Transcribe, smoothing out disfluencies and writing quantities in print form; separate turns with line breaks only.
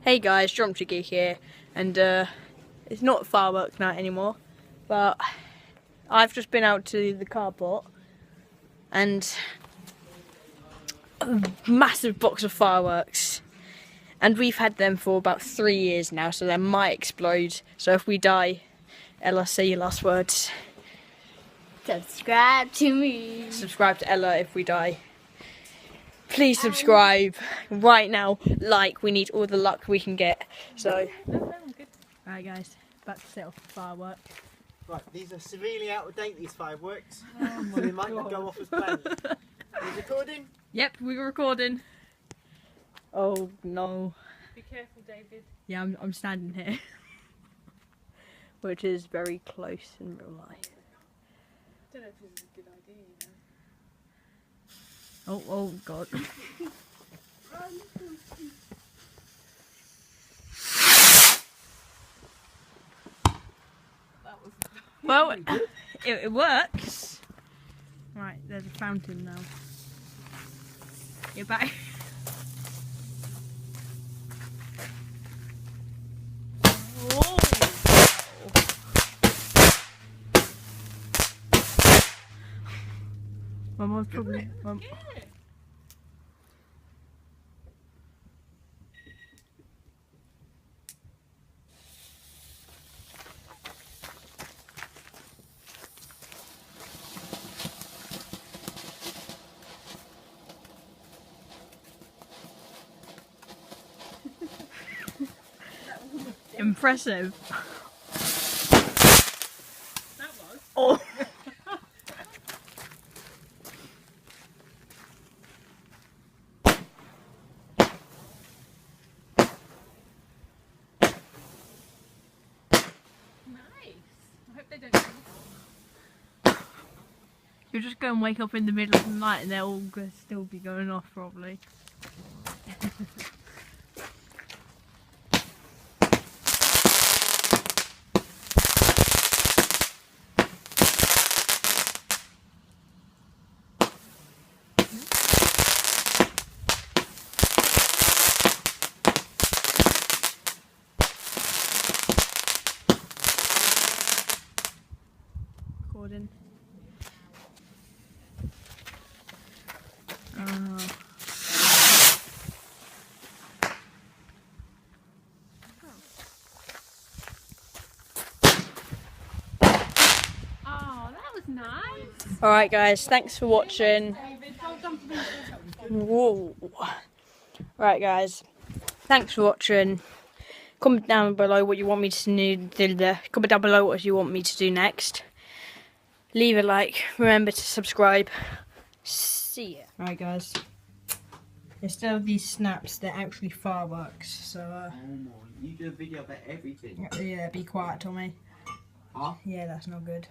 Hey guys, Geometry Geek here, and it's not fireworks night anymore, but I've just been out to the carport and a massive box of fireworks, and we've had them for about 3 years now, so they might explode. So if we die, Ella, say your last words.
Subscribe to me.
Subscribe to Ella if we die. Please subscribe right now. Like, we need all the luck we can get. So, alright guys, about to set off the fireworks.
Right, these are severely out of date, these fireworks. So they might not go off as planned. Are you recording?
Yep, we're recording. Oh no.
Be careful, David.
Yeah, I'm standing here. Which is very close in real life.
I don't know if this is a good idea, you know.
Oh god.
That was
Well, it works. Right, there's a fountain now. You're back. Whoa. My mum's probably. Impressive.
that was.
Oh.
Nice. I hope they don't.
You'll just go and wake up in the middle of the night and they'll all still be going off probably. Recording.
Oh, that was nice.
Alright guys, thanks for watching.
David, hold on for me.
Whoa. Right guys, thanks for watching. Comment down below what you want me to do. Comment down below what you want me to do next. Leave a like. Remember to subscribe. See ya. Right guys. Instead of these snaps, they're actually fireworks. So
You do a video about everything.
yeah, be quiet, Tommy.
Huh?
Yeah, that's not good.